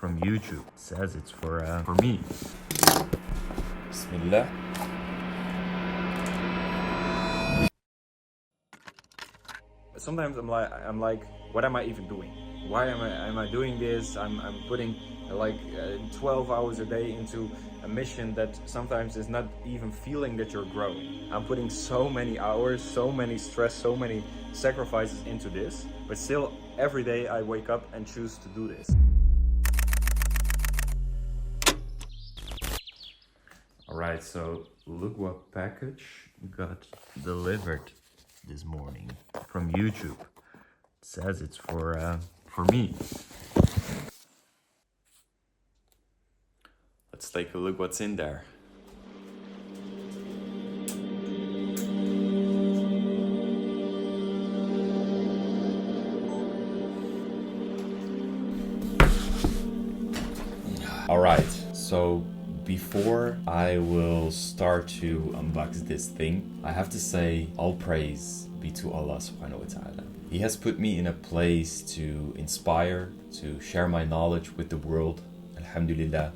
from YouTube. It says it's for me. Bismillah. Sometimes I'm like, what am I even doing? Why am I doing this? I'm putting like 12 hours a day into a mission that sometimes is not even feeling that you're growing. I'm putting so many hours, so many stress, so many sacrifices into this, but still every day I wake up and choose to do this. Alright, so look what package got delivered this morning from YouTube. It says it's for me. Let's take a look what's in there. Alright, so before I will start to unbox this thing, I have to say all praise be to Allah subhanahu wa ta'ala. He has put me in a place to inspire, to share my knowledge with the world. Alhamdulillah.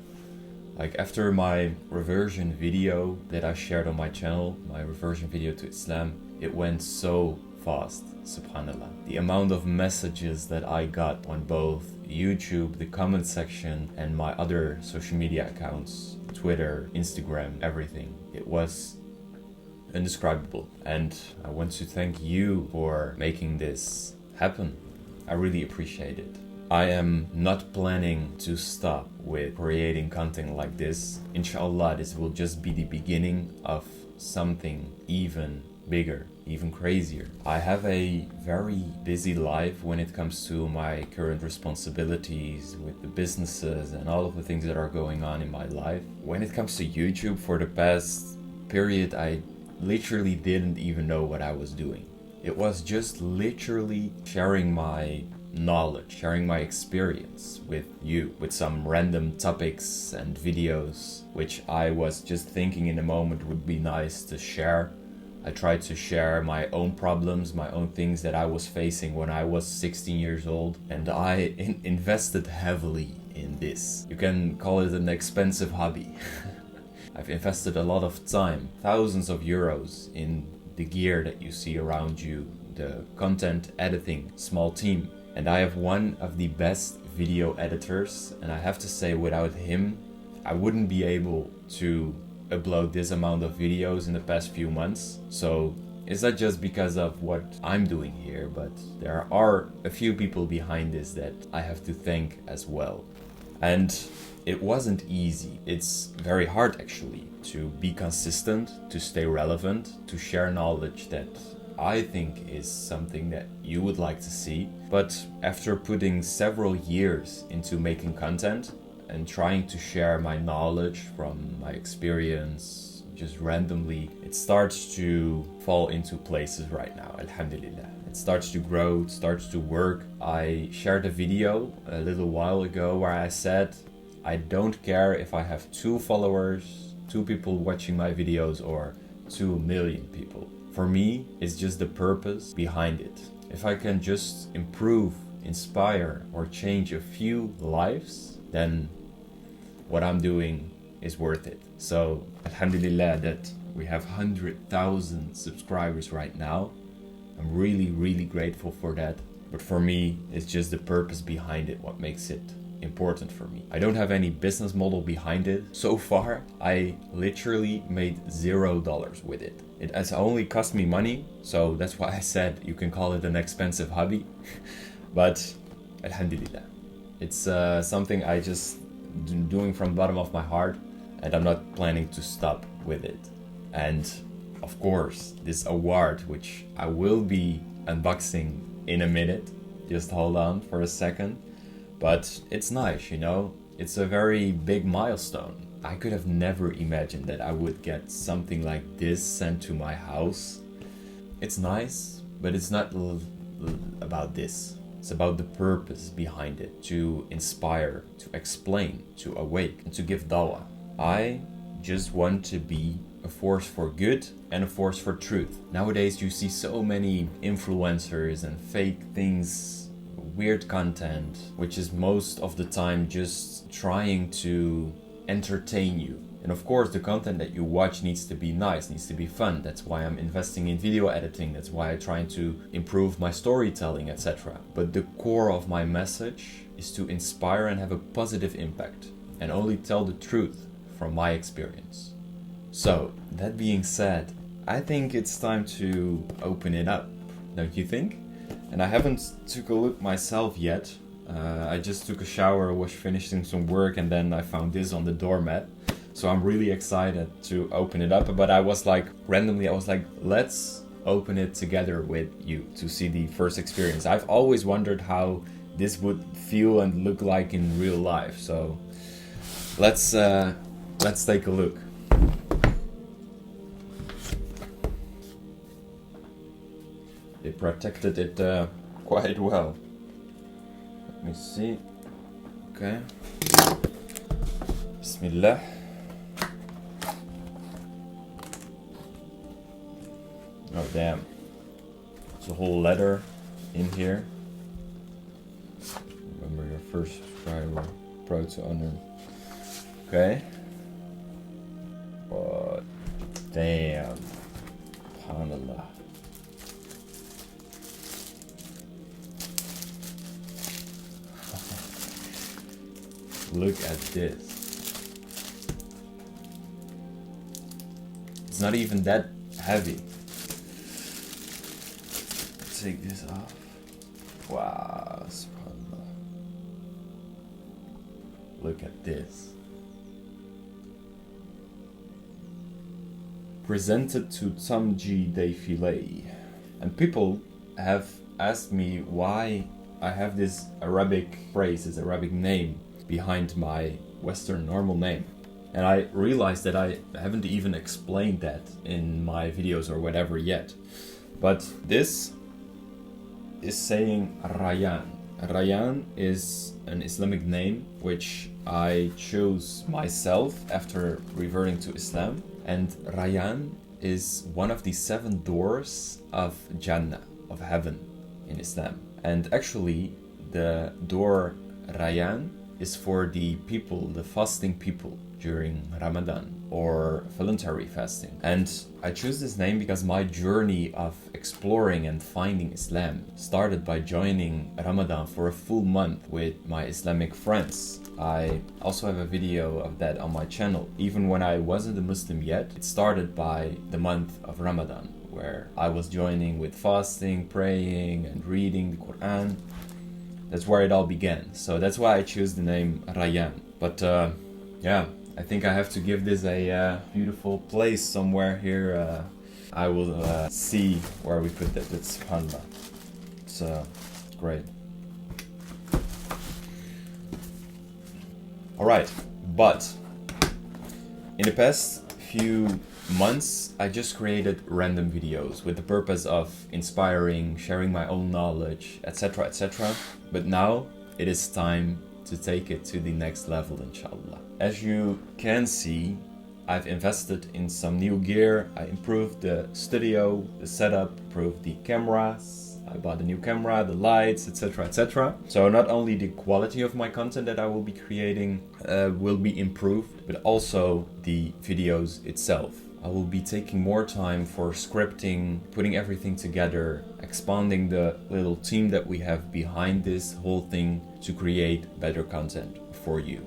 Like after my reversion video that I shared on my channel, my reversion video to Islam, it went so fast, subhanallah. The amount of messages that I got on both YouTube, the comment section, and my other social media accounts, Twitter, Instagram, everything. It was indescribable. And I want to thank you for making this happen. I really appreciate it. I am not planning to stop with creating content like this. Inshallah, this will just be the beginning of something even bigger, even crazier. I have a very busy life when it comes to my current responsibilities with the businesses and all of the things that are going on in my life. When it comes to YouTube, for the past period, I literally didn't even know what I was doing. It was just literally sharing my knowledge, sharing my experience with you, with some random topics and videos, which I was just thinking in the moment would be nice to share. I tried to share my own problems, my own things that I was facing when I was 16 years old, and I invested heavily in this. You can call it an expensive hobby. I've invested a lot of time, thousands of euros in the gear that you see around you, the content editing, small team. And I have one of the best video editors, and I have to say without him, I wouldn't be able to upload this amount of videos in the past few months. So it's not just because of what I'm doing here, but there are a few people behind this that I have to thank as well. And it wasn't easy. It's very hard actually to be consistent, to stay relevant, to share knowledge that I think is something that you would like to see. But after putting several years into making content and trying to share my knowledge from my experience just randomly, it starts to fall into places right now, alhamdulillah. It starts to grow, it starts to work. I shared a video a little while ago where I said, I don't care if I have 2 followers, 2 people watching my videos, or 2 million people. For me, it's just the purpose behind it. If I can just improve, inspire, or change a few lives, then what I'm doing is worth it. So, alhamdulillah that we have 100,000 subscribers right now. I'm really, really grateful for that. But for me, it's just the purpose behind it what makes it important for me. I don't have any business model behind it. So far, I literally made $0 with it. It has only cost me money, so that's why I said you can call it an expensive hobby. But alhamdulillah, it's something I just doing from the bottom of my heart, and I'm not planning to stop with it. And of course, this award, which I will be unboxing in a minute, just hold on for a second. But it's nice, you know, it's a very big milestone. I could have never imagined that I would get something like this sent to my house. It's nice, but it's not about this. It's about the purpose behind it, to inspire, to explain, to awake, and to give dawah. I just want to be a force for good and a force for truth. Nowadays you see so many influencers and fake things weird content, which is most of the time just trying to entertain you. And of course, the content that you watch needs to be nice, needs to be fun. That's why I'm investing in video editing. That's why I'm trying to improve my storytelling, etc. But the core of my message is to inspire and have a positive impact, and only tell the truth from my experience. So, that being said, I think it's time to open it up, don't you think? And I haven't took a look myself yet. I just took a shower, was finishing some work, and then I found this on the doormat. So I'm really excited to open it up. But I was like, randomly, let's open it together with you to see the first experience. I've always wondered how this would feel and look like in real life. So let's take a look. They protected it quite well. Let me see. Okay. Bismillah. Oh damn. There's a whole letter in here. Remember your first subscriber. Proud to honor. Okay. But damn. Alhamdulillah. Look at this. It's not even that heavy. Take this off. Wow, subhanallah. Look at this. Presented to Thom Défilé. And people have asked me why I have this Arabic phrase, this Arabic name behind my Western normal name. And I realized that I haven't even explained that in my videos or whatever yet. But this is saying Rayyan. Rayyan is an Islamic name which I chose myself after reverting to Islam. And Rayyan is one of the 7 doors of Jannah, of heaven in Islam. And actually the door Rayyan is for the people, the fasting people during Ramadan or voluntary fasting. And I choose this name because my journey of exploring and finding Islam started by joining Ramadan for a full month with my Islamic friends. I also have a video of that on my channel. Even when I wasn't a Muslim yet, it started by the month of Ramadan, where I was joining with fasting, praying and reading the Quran. That's where it all began. So that's why I choose the name Rayyan. But yeah, I think I have to give this a beautiful place somewhere here. I will see where we put that. It's subhanallah. It's great. Alright, but in the past few months I just created random videos with the purpose of inspiring, sharing my own knowledge, etc, etc. But now it is time to take it to the next level, inshallah. As you can see, I've invested in some new gear. I improved the studio, the setup, improved the cameras. I bought a new camera, the lights, etc, etc. So not only the quality of my content that I will be creating will be improved, but also the videos itself. I will be taking more time for scripting, putting everything together, expanding the little team that we have behind this whole thing to create better content for you.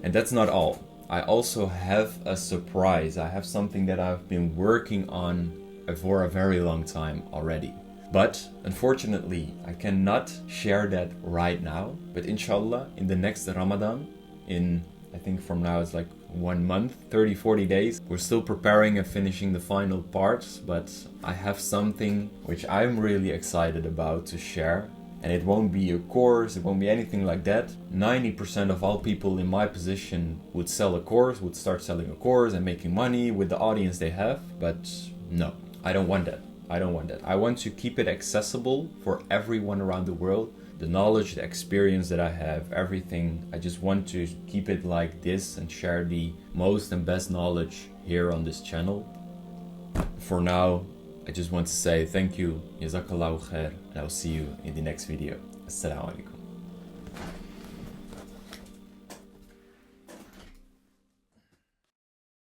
And that's not all. I also have a surprise. I have something that I've been working on for a very long time already. But unfortunately, I cannot share that right now. But inshallah, in the next Ramadan, in I think from now it's like 1 month, 30-40 days. We're still preparing and finishing the final parts, but I have something which I'm really excited about to share. And it won't be a course, it won't be anything like that. 90% of all people in my position would sell a course, would start selling a course and making money with the audience they have. But no, I don't want that. I don't want that. I want to keep it accessible for everyone around the world. The knowledge, the experience that I have, everything. I just want to keep it like this and share the most and best knowledge here on this channel. For now, I just want to say thank you, Jazakallahu khair, and I'll see you in the next video. Assalamu alaikum.